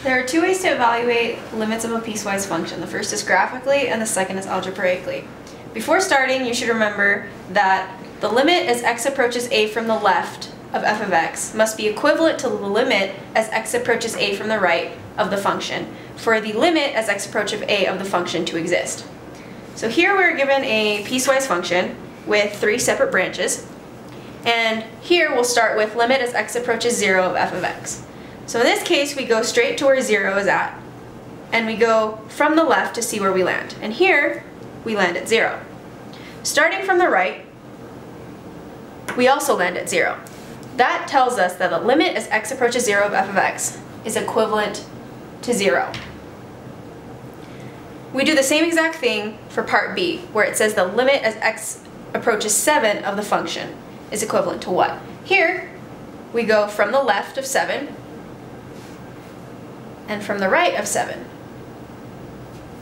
There are two ways to evaluate limits of a piecewise function. The first is graphically and the second is algebraically. Before starting, you should remember that the limit as x approaches a from the left of f of x must be equivalent to the limit as x approaches a from the right of the function for the limit as x approaches a of the function to exist. So here we're given a piecewise function with three separate branches, and here we'll start with limit as x approaches 0 of f of x. So in this case we go straight to where 0 is at, and we go from the left to see where we land. And here we land at 0. Starting from the right, we also land at 0. That tells us that the limit as x approaches 0 of f of x is equivalent to 0. We do the same exact thing for part B, where it says the limit as x approaches 7 of the function is equivalent to what? Here, we go from the left of 7 and from the right of 7.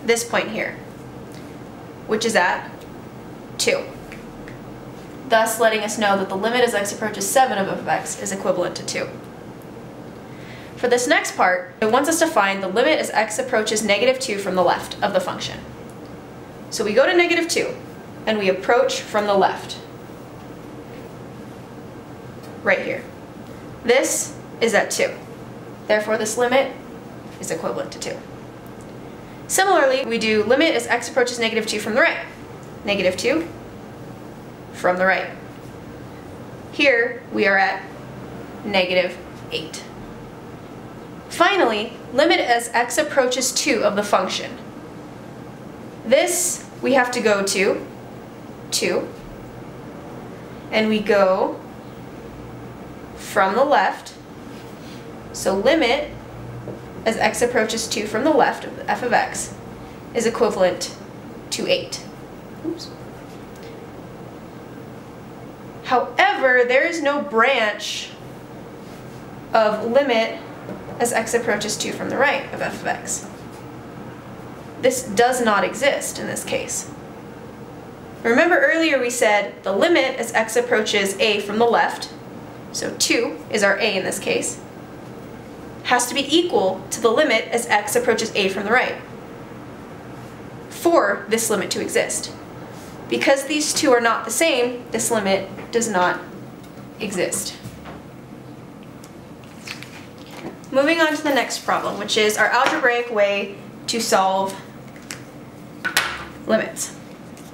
This point here, which is at 2. Thus letting us know that the limit as x approaches 7 of f of x is equivalent to 2. For this next part, it wants us to find the limit as x approaches negative 2 from the left of the function. So we go to negative 2, and we approach from the left. Right here. This is at 2. Therefore, this limit is equivalent to 2. Similarly, we do limit as x approaches negative 2 from the right. Negative 2 from the right. Here, we are at negative 8. Finally, limit as x approaches 2 of the function. This we have to go to 2, and we go from the left, so limit as x approaches 2 from the left of f of x is equivalent to 8. Oops. However, there is no branch of limit as x approaches 2 from the right of f of x. This does not exist in this case. Remember earlier we said the limit as x approaches a from the left, so 2 is our a in this case, has to be equal to the limit as x approaches a from the right for this limit to exist. Because these two are not the same, this limit does not exist. Moving on to the next problem, which is our algebraic way to solve limits,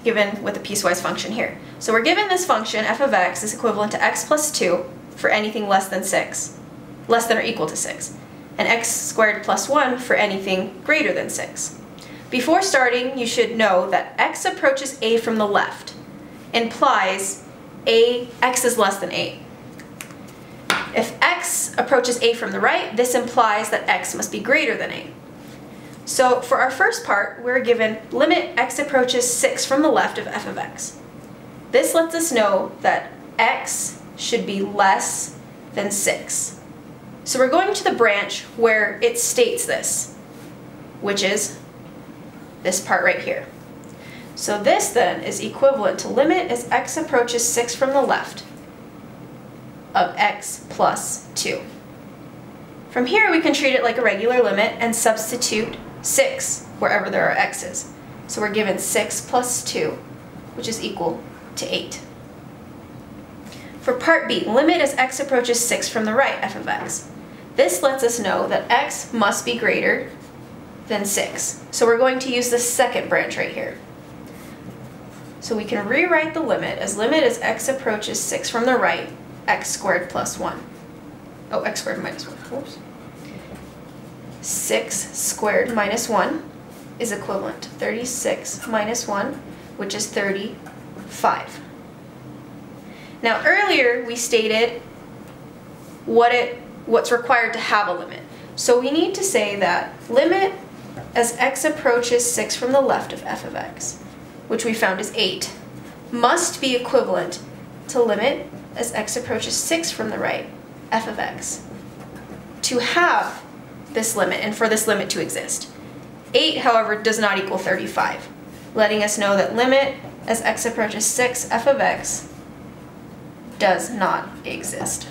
given with a piecewise function here. So we're given this function, f of x is equivalent to x plus 2 for anything less than 6, less than or equal to 6, and x squared plus 1 for anything greater than 6. Before starting, you should know that x approaches a from the left implies x is less than 8. If x approaches a from the right, this implies that x must be greater than a. So for our first part, we're given limit x approaches 6 from the left of f of x. This lets us know that x should be less than 6. So we're going to the branch where it states this, which is this part right here. So this then is equivalent to limit as x approaches 6 from the left of x plus 2. From here we can treat it like a regular limit and substitute 6 wherever there are x's. So we're given 6 plus 2, which is equal to 8. For part B, limit as x approaches 6 from the right f of x. This lets us know that x must be greater than 6. So we're going to use the second branch right here. So we can rewrite the limit as x approaches 6 from the right, x squared plus 1. Oh, x squared minus 1. Oops. 6 squared minus 1 is equivalent to 36 minus 1, which is 35. Now earlier we stated what's required to have a limit. So we need to say that limit as x approaches 6 from the left of f of x, which we found is 8, must be equivalent to limit as x approaches 6 from the right, f of x, to have this limit and for this limit to exist. 8, however, does not equal 35, letting us know that limit as x approaches 6, f of x does not exist.